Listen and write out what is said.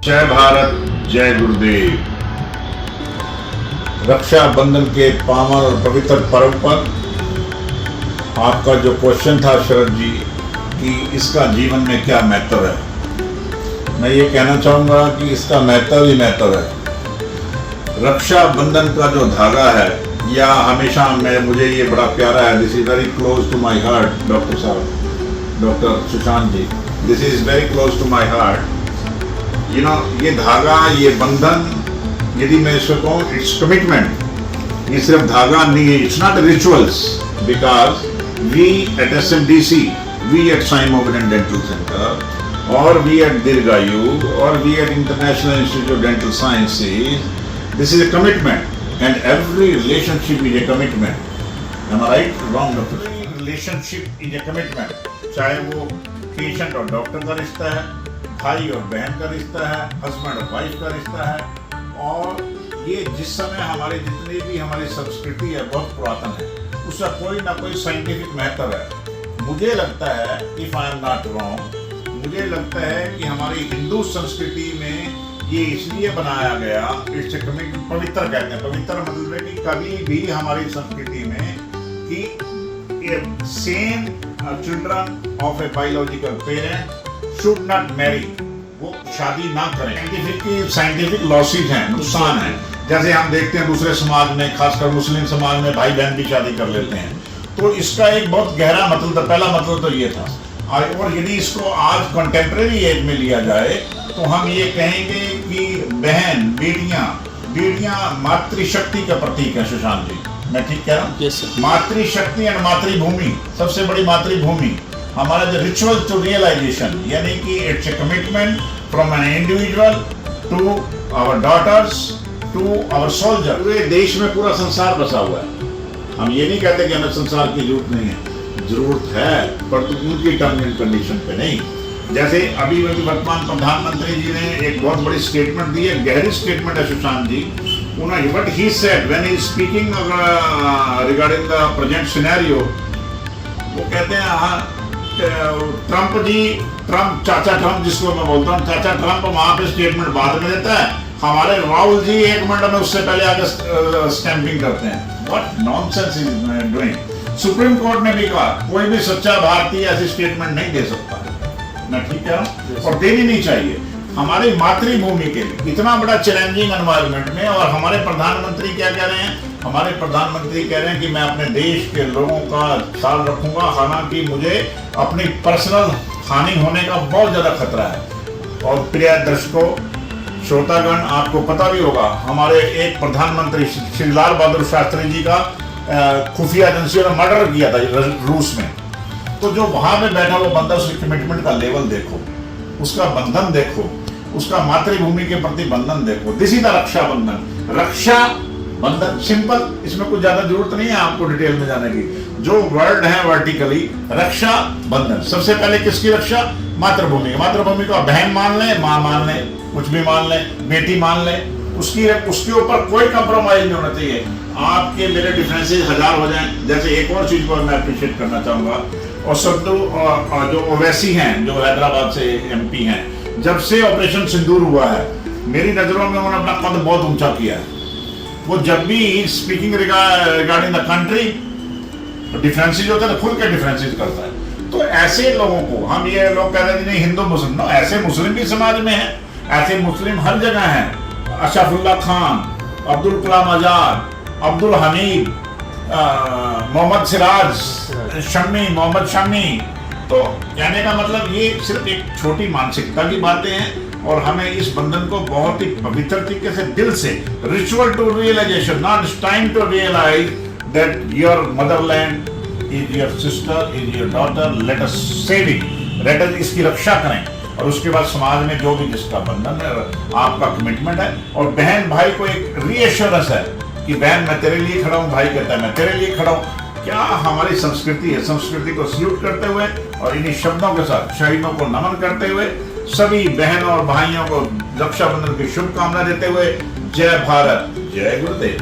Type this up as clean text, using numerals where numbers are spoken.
जय भारत, जय गुरुदेव। रक्षाबंधन के पावन और पवित्र पर्व पर आपका जो क्वेश्चन था शरद जी कि इसका जीवन में क्या महत्व है, मैं ये कहना चाहूँगा कि इसका महत्व ही महत्व है। रक्षाबंधन का जो धागा है या हमेशा मुझे ये बड़ा प्यारा है। This is very close to my heart doctor साहब, doctor Sushant ji, this is very close to my heart. ये धागा, ये बंधन, यदि मैं इसको कहूँ इट्स कमिटमेंट, ये सिर्फ धागा नहीं है, it's not rituals, because we at SMDC, we at Sai mobility dental centre, और वी एट दीर्घायु, और we at international institute of dental sciences, this is a commitment and every relationship is a commitment. Am I right or wrong, doctor? Every relationship is a commitment. चाहे वो patient और doctor का रिश्ता है, भाई और बहन का रिश्ता है, हस्बैंड और वाइफ का रिश्ता है। और ये जिस समय हमारी जितनी भी हमारी संस्कृति है बहुत पुरातन है, उसका कोई ना कोई साइंटिफिक महत्व है। मुझे लगता है, if I am not wrong, मुझे लगता है कि हमारी हिंदू संस्कृति में ये इसलिए बनाया गया, इट्स पवित्र कहते हैं। पवित्र मतलब है कि कभी भी हमारी संस्कृति में कि same children of a biological parent should not marry, वो शादी ना करें। साइंटिफिक लॉसेज हैं, नुकसान है। जैसे हम देखते हैं दूसरे समाज में, खासकर मुस्लिम समाज में भाई बहन भी शादी कर लेते हैं, तो इसका एक बहुत गहरा मतलब था। पहला मतलब तो ये था। और यदि इसको आज कंटेम्प्रेरी एज में लिया जाए तो हम ये कहेंगे कि बहन, बेटियां मातृशक्ति का प्रतीक है। सुशांत जी, मैं ठीक कह रहा हूँ? yes, मातृशक्ति एंड मातृभूमि, सबसे बड़ी मातृभूमि हमारा जो रिचुअल टू रियलाइजेशन, यानी कि it's a commitment from an individual to our daughters to our soldier. पूरे देश में पूरा संसार बसा हुआ है। हम ये नहीं कहते कि हमें संसार की जरूरत नहीं है, जरूरत है, पर तो उनकी टर्म एंड कंडीशन पे नहीं। जैसे अभी वर्तमान प्रधानमंत्री जी ने एक बहुत बड़ी स्टेटमेंट दी है, गहरी स्टेटमेंट है सुशांत जी। उन्होंने what he said when he is speaking regarding the present scenario, वो कहते हैं ट्रम्प चाचा ट्रम्प जिसको मैं बोलता हूँ, चाचा ट्रम्प वहां पे स्टेटमेंट बाद में देता है, हमारे राहुल जी 1 मिनट में उससे पहले आगे स्टैंपिंग करते हैं। What nonsense is doing. Supreme court ने भी कहा कोई भी सच्चा भारतीय ऐसी स्टेटमेंट नहीं दे सकता। मैं ठीक कह रहा हूँ? और देनी नहीं चाहिए। हमारी मातृभूमि के लिए इतना बड़ा चैलेंजिंग एनवायरनमेंट में, और हमारे प्रधानमंत्री क्या कह रहे हैं? हमारे प्रधानमंत्री कह रहे हैं कि मैं अपने देश के लोगों का ख्याल रखूंगा, हालांकि मुझे अपनी पर्सनल हानि होने का बहुत ज्यादा खतरा है। और प्रिय दर्शकों, श्रोतागण, आपको पता भी होगा हमारे एक प्रधानमंत्री श्री लाल बहादुर शास्त्री जी का खुफिया एजेंसियों ने मर्डर किया था रूस में। तो जो वहां पे बैठा वो बंदा, उसकी कमिटमेंट का लेवल देखो, उसका बंधन देखो, उसका मातृभूमि के प्रति बंधन देखो। This is the Rakshabandhan. Raksha Bandhan simple, इसमें कुछ ज्यादा जरूरत नहीं है आपको डिटेल में जाने की। जो वर्ड है वर्टिकली, रक्षा बंधन। सबसे पहले किसकी रक्षा? मातृभूमि। मातृभूमि को बहन मान ले, माँ मान ले, कुछ भी मान ले, बेटी मान ले, उसके ऊपर कोई कंप्रोमाइज नहीं होना चाहिए। आपके मेरे डिफरेंसेस 1000 हो जाएं। जैसे एक और चीज को मैं अप्रिशिएट करना चाहूंगा, और सद्दू जो ओवैसी हैं, जो हैदराबाद से MP हैं, जब से ऑपरेशन सिंदूर हुआ है, मेरी नजरों में उन्होंने अपना कद बहुत ऊंचा किया है। वो जब भी speaking regarding the country, differences होते हैं, खुल के डिफरेंसेस करता है। तो ऐसे लोगों को हम, ये लोग कह रहे हैं नहीं हिंदू मुस्लिम, नो, ऐसे मुस्लिम भी समाज में है, ऐसे मुस्लिम हर जगह हैं। अशरफुल्ला खान, अब्दुल कलाम आजाद, अब्दुल हमीद, मोहम्मद सिराज, मोहम्मद शमी। तो कहने का मतलब ये सिर्फ एक छोटी मानसिकता की बातें हैं, और हमें इस बंधन को बहुत ही पवित्र तरीके से, दिल से, ritual to realisation, not time to realise that your motherland is your sister, is your daughter, let us save it, let us इसकी रक्षा करें। और उसके बाद समाज में जो भी जिसका बंधन है, आपका कमिटमेंट है। और बहन भाई को एक रीएश्योरेंस है कि बहन मैं तेरे लिए खड़ा हूँ, भाई कहता है मैं तेरे लिए खड़ा हूँ। क्या हमारी संस्कृति है। संस्कृति को सल्यूट करते हुए और इन्हीं शब्दों के साथ शहीदों को नमन करते हुए, सभी बहनों और भाइयों को रक्षाबंधन की शुभकामना देते हुए, जय भारत, जय गुरुदेव।